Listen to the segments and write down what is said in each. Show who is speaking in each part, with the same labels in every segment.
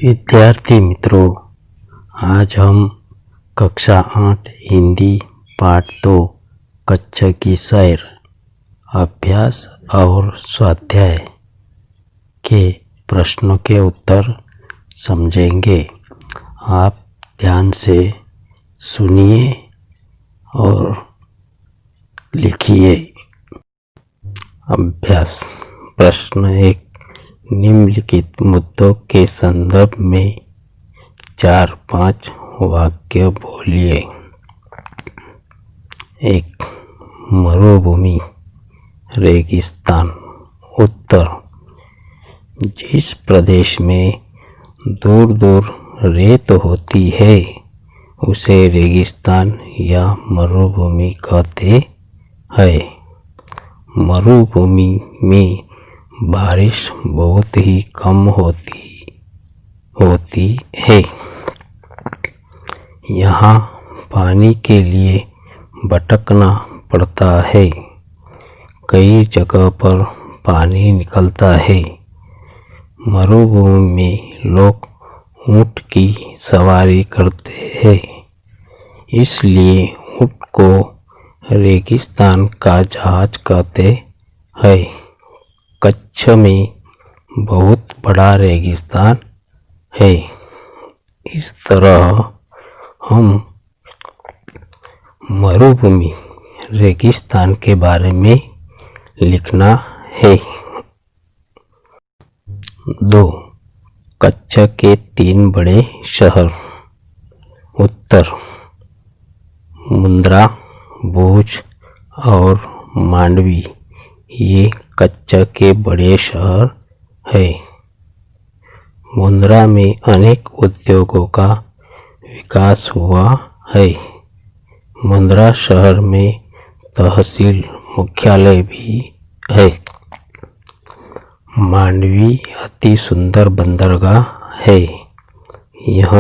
Speaker 1: विद्यार्थी मित्रों, आज हम कक्षा 8 हिंदी पाठ 2 कक्षा की सैर अभ्यास और स्वाध्याय के प्रश्नों के उत्तर समझेंगे। आप ध्यान से सुनिए और लिखिए। अभ्यास प्रश्न 1। निम्नलिखित मुद्दों के संदर्भ में 4-5 वाक्य बोलिए। 1. मरुभूमि, रेगिस्तान। उत्तर: जिस प्रदेश में दूर दूर रेत होती है उसे रेगिस्तान या मरुभूमि कहते हैं। मरुभूमि में बारिश बहुत ही कम होती है। यहाँ पानी के लिए भटकना पड़ता है। कई जगह पर पानी निकलता है। मरुभूमि में लोग ऊँट की सवारी करते हैं, इसलिए ऊँट को रेगिस्तान का जहाज कहते हैं। कच्छ में बहुत बड़ा रेगिस्तान है। इस तरह हम मरुभूमि, रेगिस्तान के बारे में लिखना है। 2. कच्छ के 3 बड़े शहर। उत्तर: मुंद्रा, भुज और मांडवी ये कच्छ के बड़े शहर हैं। मुंद्रा में अनेक उद्योगों का विकास हुआ है। मुंद्रा शहर में तहसील मुख्यालय भी है। मांडवी अति सुंदर बंदरगाह है। यह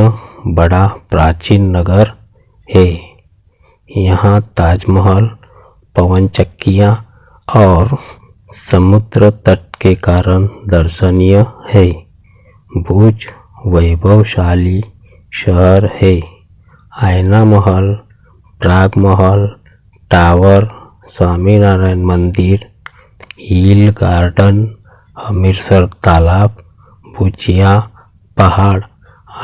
Speaker 1: बड़ा प्राचीन नगर है। यहाँ ताजमहल, पवन चक्कियाँ और समुद्र तट के कारण दर्शनीय है। भुज वैभवशाली शहर है। आईना महल, प्राग महल, टावर, स्वामीनारायण मंदिर, हिल गार्डन, हमीरसर तालाब, भुजिया पहाड़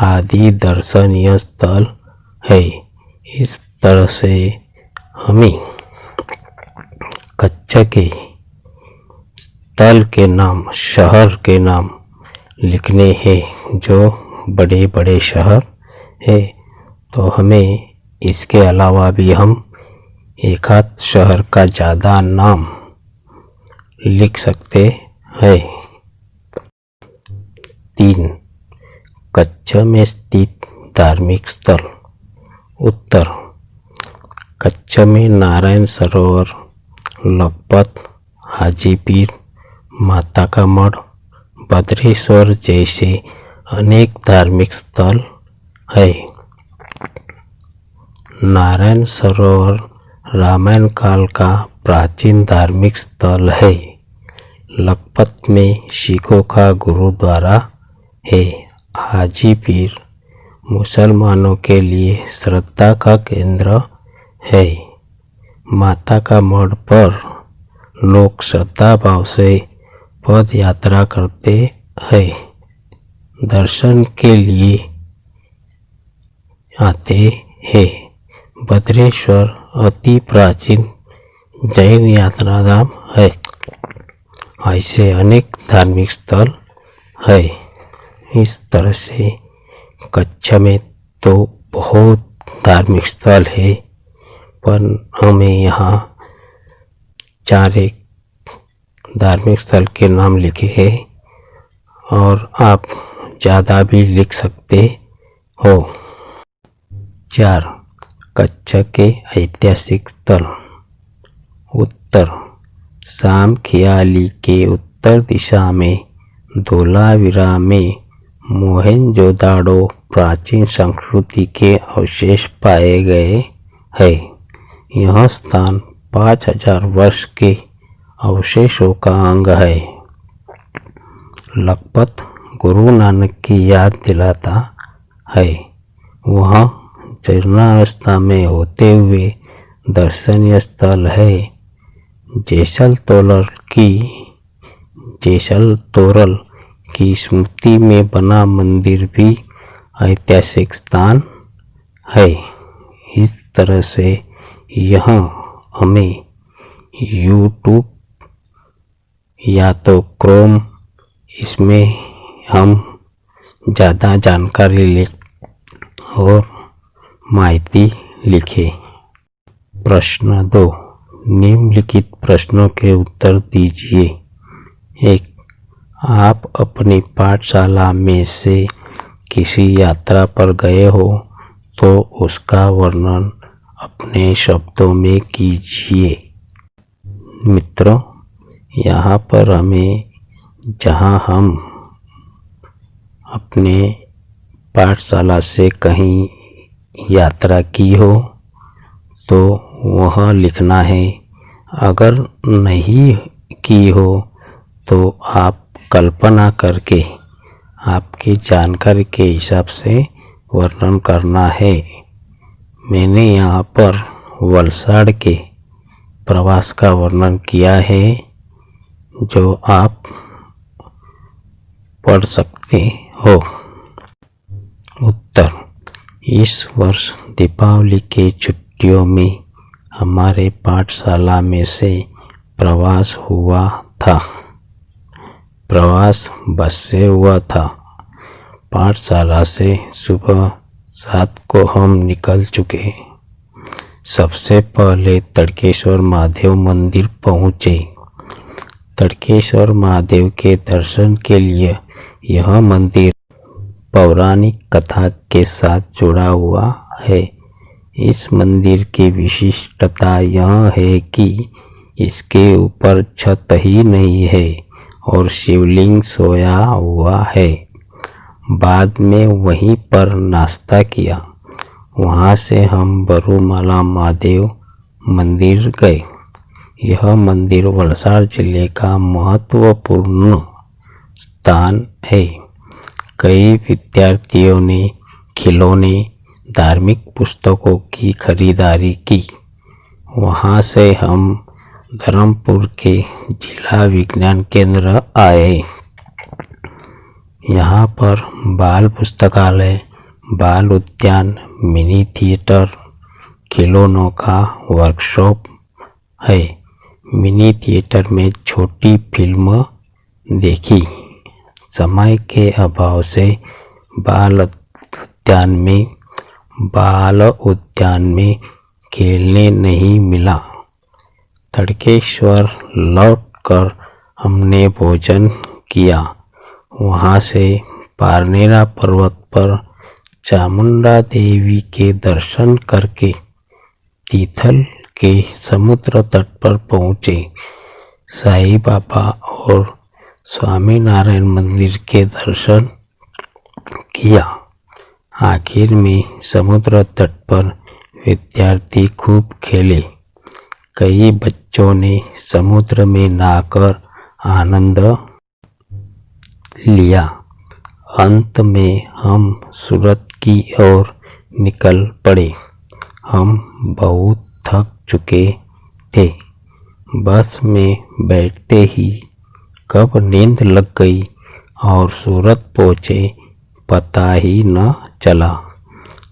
Speaker 1: आदि दर्शनीय स्थल है। इस तरह से हमें कच्छ के स्थल के नाम, शहर के नाम लिखने हैं जो बड़े बड़े शहर है। तो हमें इसके अलावा भी हम एक आध शहर का ज़्यादा नाम लिख सकते हैं। 3. कच्छ में स्थित धार्मिक स्थल। उत्तर: कच्छ में नारायण सरोवर, लखपत, हाजीपीर, माता का मठ, भद्रेश्वर जैसे अनेक धार्मिक स्थल है। नारायण सरोवर रामायण काल का प्राचीन धार्मिक स्थल है। लखपत में सिखों का गुरुद्वारा है। हाजीपीर मुसलमानों के लिए श्रद्धा का केंद्र है। माता का मठ पर लोग श्रद्धा भाव से पद यात्रा करते हैं। दर्शन के लिए आते हैं। भद्रेश्वर अति प्राचीन जैन यात्रा धाम है। ऐसे अनेक धार्मिक स्थल है। इस तरह से कच्छ में तो बहुत धार्मिक स्थल है, पर हमें यहाँ 4 धार्मिक स्थल के नाम लिखे हैं और आप ज़्यादा भी लिख सकते हो। 4. कच्छ के ऐतिहासिक स्थल। उत्तर: सामखियाली के उत्तर दिशा में धोलावीरा में मोहेंजोदाड़ो प्राचीन संस्कृति के अवशेष पाए गए हैं। यह स्थान 5000 वर्ष के अवशेषों का अंग है। लखपत गुरु नानक की याद दिलाता है। वह जीर्णावस्था में होते हुए दर्शनीय स्थल है। जैसल तोरल की स्मृति में बना मंदिर भी ऐतिहासिक स्थान है। इस तरह से यह हमें यूट्यूब या तो क्रोम, इसमें हम ज़्यादा जानकारी ले और माहिती लिखे। प्रश्न 2, निम्नलिखित प्रश्नों के उत्तर दीजिए। 1. आप अपनी पाठशाला में से किसी यात्रा पर गए हो तो उसका वर्णन अपने शब्दों में कीजिए। मित्रों, यहाँ पर जहाँ हम अपने पाठशाला से कहीं यात्रा की हो तो वह लिखना है। अगर नहीं की हो तो आप कल्पना करके आपकी जानकारी के हिसाब से वर्णन करना है। मैंने यहाँ पर वलसाड़ के प्रवास का वर्णन किया है, जो आप पढ़ सकते हो। उत्तर: इस वर्ष दीपावली के छुट्टियों में हमारे पाठशाला में से प्रवास हुआ था। प्रवास बस से हुआ था। पाठशाला से सुबह 7 को हम निकल चुके। सबसे पहले तड़केश्वर महादेव मंदिर पहुँचे। तड़केश्वर महादेव के दर्शन के लिए यह मंदिर पौराणिक कथा के साथ जुड़ा हुआ है। इस मंदिर की विशिष्टता यह है कि इसके ऊपर छत ही नहीं है और शिवलिंग सोया हुआ है। बाद में वहीं पर नाश्ता किया। वहाँ से हम बरूमाला महादेव मंदिर गए। यह मंदिर वलसाड़ जिले का महत्वपूर्ण स्थान है। कई विद्यार्थियों ने खिलौने, धार्मिक पुस्तकों की खरीदारी की। वहाँ से हम धर्मपुर के जिला विज्ञान केंद्र आए। यहाँ पर बाल पुस्तकालय, बाल उद्यान, मिनी थिएटर, खिलौनों का वर्कशॉप है। मिनी थिएटर में छोटी फिल्म देखी। समय के अभाव से बाल उद्यान में खेलने नहीं मिला। तड़केश्वर लौटकर हमने भोजन किया। वहाँ से पारनेरा पर्वत पर चामुंडा देवी के दर्शन करके तीथल के समुद्र तट पर पहुँचे। साईं बाबा और स्वामीनारायण मंदिर के दर्शन किया। आखिर में समुद्र तट पर विद्यार्थी खूब खेले। कई बच्चों ने समुद्र में नहाकर आनंद लिया। अंत में हम सूरत की ओर निकल पड़े। हम बहुत थक चुके थे। बस में बैठते ही कब नींद लग गई और सूरत पहुँचे पता ही न चला।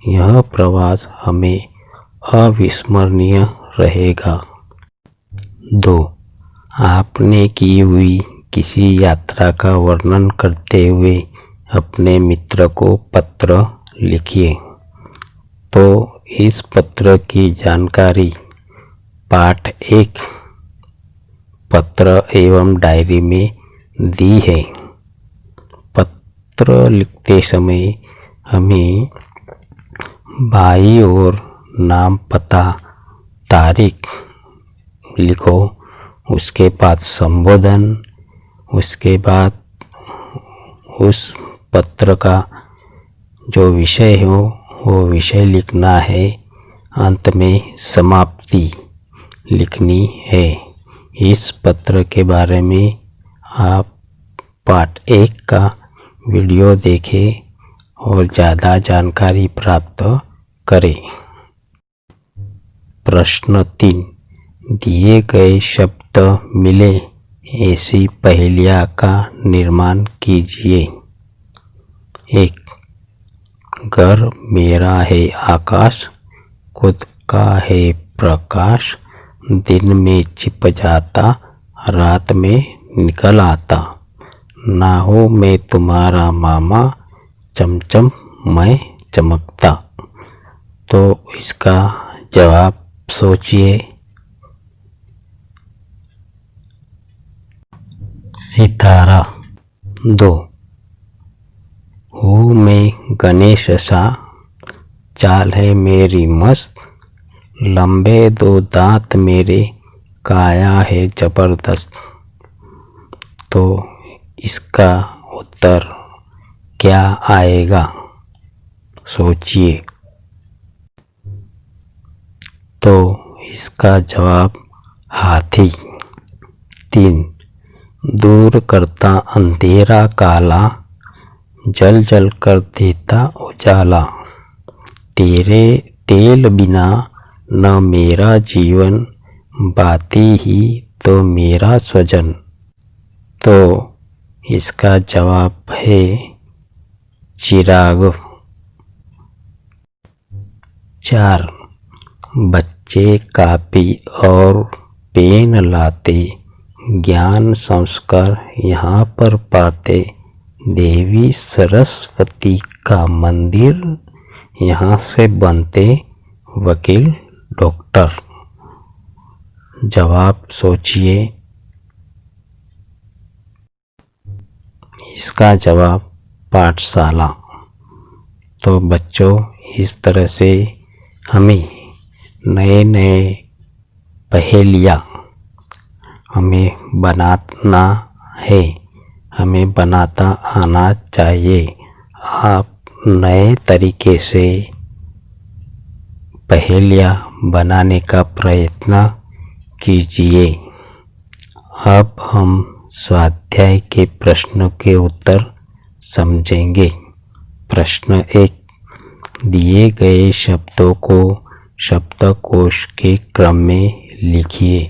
Speaker 1: यह प्रवास हमें अविस्मरणीय रहेगा। 2. आपने की हुई किसी यात्रा का वर्णन करते हुए अपने मित्र को पत्र लिखिए। तो इस पत्र की जानकारी पाठ 1 पत्र एवं डायरी में दी है। पत्र लिखते समय हमें बाई और नाम, पता, तारीख लिखो। उसके बाद संबोधन, उसके बाद उस पत्र का जो विषय हो वो विषय लिखना है। अंत में समाप्ति लिखनी है। इस पत्र के बारे में आप पाठ 1 का वीडियो देखें और ज़्यादा जानकारी प्राप्त करें। प्रश्न 3, दिए गए शब्द मिले ऐसी पहेलियाँ का निर्माण कीजिए। 1, घर मेरा है आकाश, खुद का है प्रकाश, दिन में छिप जाता, रात में निकल आता, ना हो मैं तुम्हारा मामा, चमचम मैं चमकता। तो इसका जवाब सोचिए। सितारा। 2, हूँ मैं गणेश सा, चाल है मेरी मस्त, लंबे 2 दांत मेरे, काया है जबरदस्त। तो इसका उत्तर क्या आएगा? सोचिए। तो इसका जवाब हाथी। 3, दूर करता अंधेरा काला, जल जल कर देता उजाला, तेरे तेल बिना न मेरा जीवन, बाती ही तो मेरा स्वजन। तो इसका जवाब है चिराग। 4, बच्चे कापी और पेन लाते, ज्ञान संस्कार यहाँ पर पाते, देवी सरस्वती का मंदिर, यहाँ से बनते वकील डॉक्टर। जवाब सोचिए। इसका जवाब पाठशाला। तो बच्चों, इस तरह से हमें नए नए पहेलियाँ हमें बनाना है, हमें बनाता आना चाहिए। आप नए तरीके से पहेलियाँ बनाने का प्रयत्न कीजिए। अब हम स्वाध्याय के प्रश्नों के उत्तर समझेंगे। प्रश्न 1, दिए गए शब्दों को शब्दकोश के क्रम में लिखिए।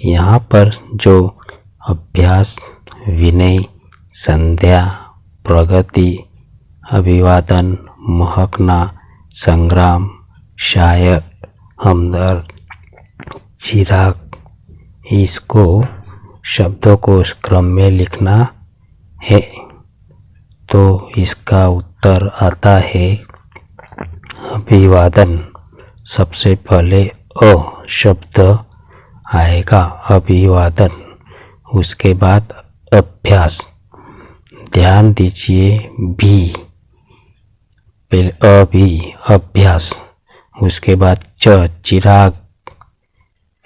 Speaker 1: यहाँ पर जो अभ्यास, विनय, संध्या, प्रगति, अभिवादन, महकना, संग्राम, शायर, हमदर्द, चिराग, इसको शब्दकोश क्रम में लिखना है। तो इसका उत्तर आता है अभिवादन। सबसे पहले अ शब्द आएगा, अभिवादन। उसके बाद अभ्यास, ध्यान दीजिए, भी, पहले अभी, अभ्यास। उसके बाद च, चिराग,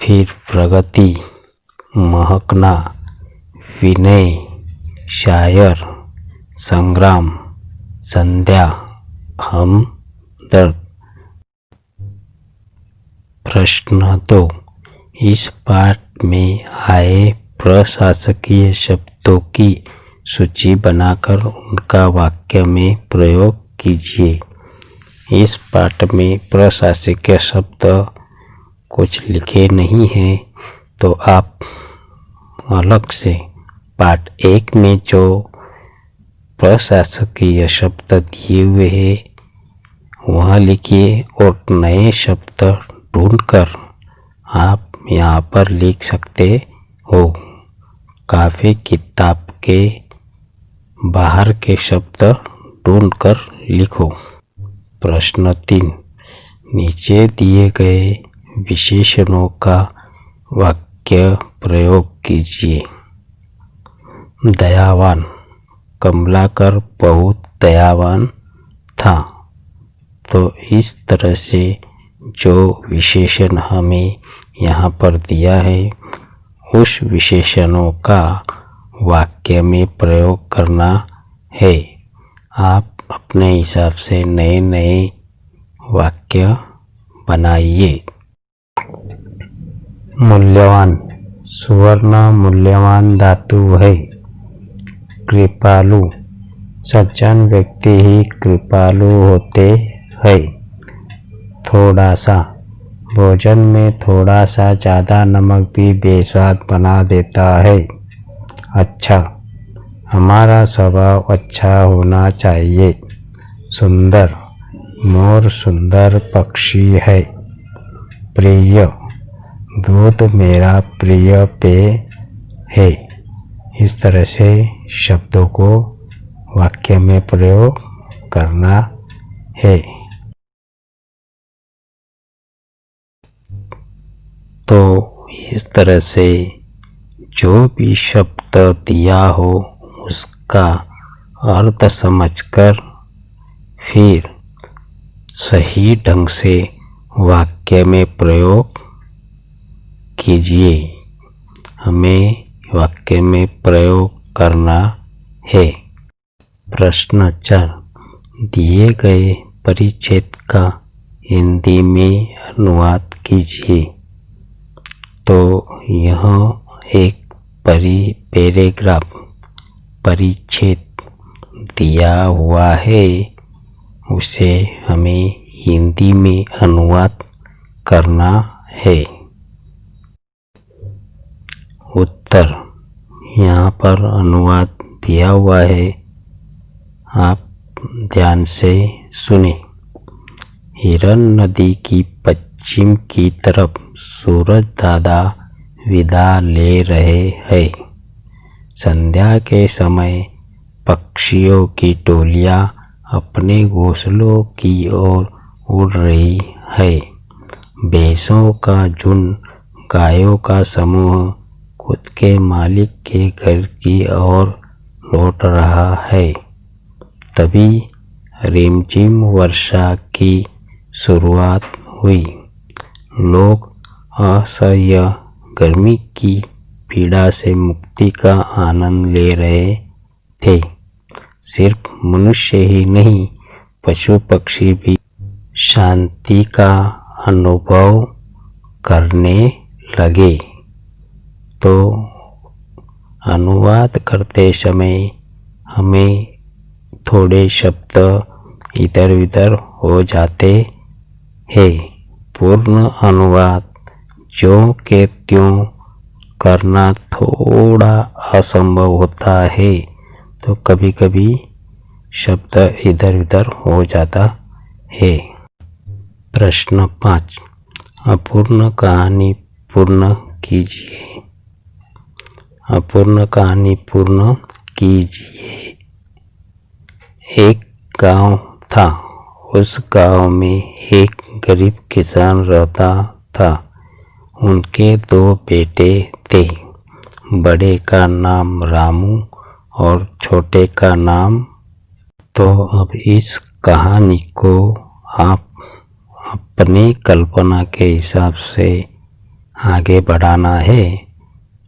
Speaker 1: फिर प्रगति, महकना, विनय, शायर, संग्राम, संध्या, हमदर्द। प्रश्न 2, इस पाठ में आए प्रशासकीय शब्दों की सूची बनाकर उनका वाक्य में प्रयोग कीजिए। इस पाठ में प्रशासकीय शब्द कुछ लिखे नहीं हैं, तो आप अलग से पाठ 1 में जो प्रशासकीय शब्द दिए हुए हैं वह लिखिए और नए शब्द ढूंढकर आप यहाँ पर लिख सकते हो। काफ़ी किताब के बाहर के शब्द ढूंढकर लिखो। प्रश्न 3, नीचे दिए गए विशेषणों का वाक्य प्रयोग कीजिए। दयावान, कमलाकर बहुत दयावान था। तो इस तरह से जो विशेषण हमें यहाँ पर दिया है उस विशेषणों का वाक्य में प्रयोग करना है। आप अपने हिसाब से नए नए वाक्य बनाइए। मूल्यवान, सुवर्ण मूल्यवान धातु है। कृपालु, सज्जन व्यक्ति ही कृपालु होते हैं। थोड़ा सा भोजन में थोड़ा सा ज़्यादा नमक भी बेस्वाद बना देता है। अच्छा, हमारा स्वभाव अच्छा होना चाहिए। सुंदर मोर सुंदर पक्षी है। प्रिय दूध मेरा प्रिय पेय है। इस तरह से शब्दों को वाक्य में प्रयोग करना है। तो इस तरह से जो भी शब्द दिया हो उसका अर्थ समझकर फिर सही ढंग से वाक्य में प्रयोग कीजिए। हमें वाक्य में प्रयोग करना है। प्रश्न 4, दिए गए परिच्छेद का हिंदी में अनुवाद कीजिए। तो यह एक पैराग्राफ परिच्छेद दिया हुआ है, उसे हमें हिंदी में अनुवाद करना है। उत्तर यहाँ पर अनुवाद दिया हुआ है, आप ध्यान से सुने। हिरन नदी की पश्चिम की तरफ सूरज दादा विदा ले रहे हैं। संध्या के समय पक्षियों की टोलियाँ अपने घोंसलों की ओर उड़ रही है। भैंसों का झुंड, गायों का समूह खुद के मालिक के घर की ओर लौट रहा है। तभी रिमझिम वर्षा की शुरुआत हुई। लोग असह्य गर्मी की पीड़ा से मुक्ति का आनंद ले रहे थे। सिर्फ मनुष्य ही नहीं, पशु पक्षी भी शांति का अनुभव करने लगे। तो अनुवाद करते समय हमें थोड़े शब्द इधर उधर हो जाते हैं। पूर्ण अनुवाद ज्यों के त्यों करना थोड़ा असंभव होता है, तो कभी कभी शब्द इधर उधर हो जाता है। प्रश्न 5, अपूर्ण कहानी पूर्ण कीजिए। अपूर्ण कहानी पूर्ण कीजिए। एक गांव था। उस गांव में एक गरीब किसान रहता था। उनके 2 बेटे थे। बड़े का नाम रामू और छोटे का नाम। तो अब इस कहानी को आप अपनी कल्पना के हिसाब से आगे बढ़ाना है।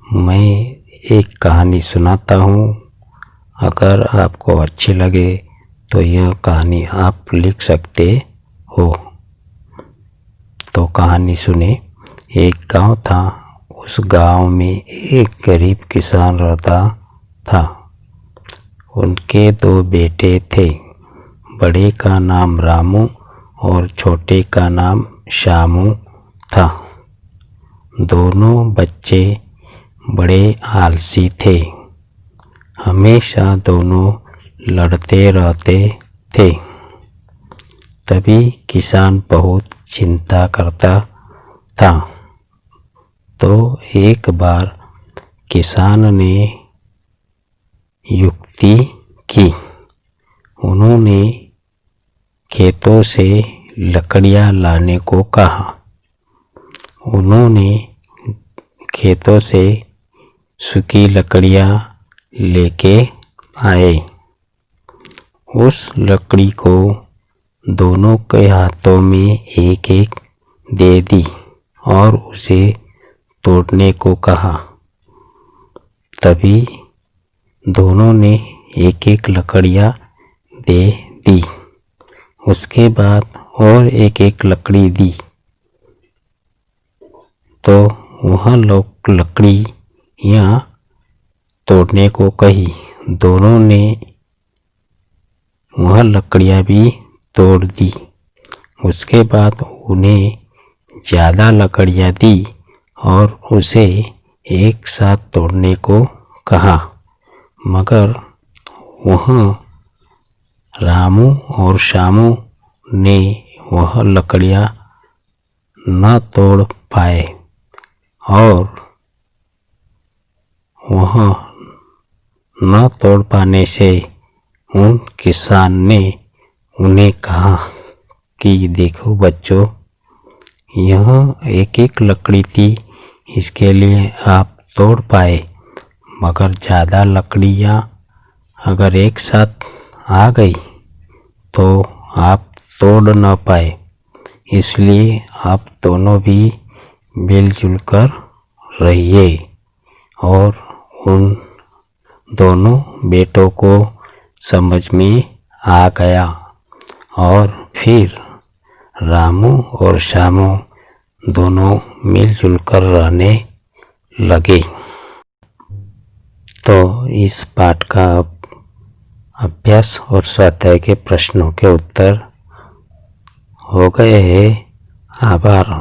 Speaker 1: मैं एक कहानी सुनाता हूँ, अगर आपको अच्छी लगे तो यह कहानी आप लिख सकते हो। तो कहानी सुने। एक गांव था। उस गांव में एक गरीब किसान रहता था। उनके 2 बेटे थे। बड़े का नाम रामू और छोटे का नाम श्यामू था। दोनों बच्चे बड़े आलसी थे। हमेशा दोनों लड़ते रहते थे। तभी किसान बहुत चिंता करता था। तो एक बार किसान ने युक्ति की। उन्होंने खेतों से लकड़ियाँ लाने को कहा। उन्होंने खेतों से सूखी लकड़ियाँ लेके आए। उस लकड़ी को दोनों के हाथों में एक एक दे दी और उसे तोड़ने को कहा। तभी दोनों ने एक एक लकड़ियाँ दे दी। उसके बाद और एक एक लकड़ी दी। तो वह लोग लकड़ियाँ तोड़ने को कही। दोनों ने वह लकड़ियाँ भी तोड़ दी। उसके बाद उन्हें ज़्यादा लकड़ियाँ दी और उसे एक साथ तोड़ने को कहा, मगर वह रामू और श्यामू ने वह लकड़ियाँ न तोड़ पाए और वह न तोड़ पाने से उन किसान ने उन्हें कहा कि देखो बच्चों, यह एक एक लकड़ी थी, इसके लिए आप तोड़ पाए, मगर ज़्यादा लकड़ियाँ अगर एक साथ आ गई तो आप तोड़ न पाए। इसलिए आप दोनों भी मिलजुल कर रहिए। और उन दोनों बेटों को समझ में आ गया और फिर रामू और श्यामू दोनों मिलजुल कर रहने लगे। तो इस पाठ का अभ्यास और स्वाध्याय के प्रश्नों के उत्तर हो गए हैं। आभार।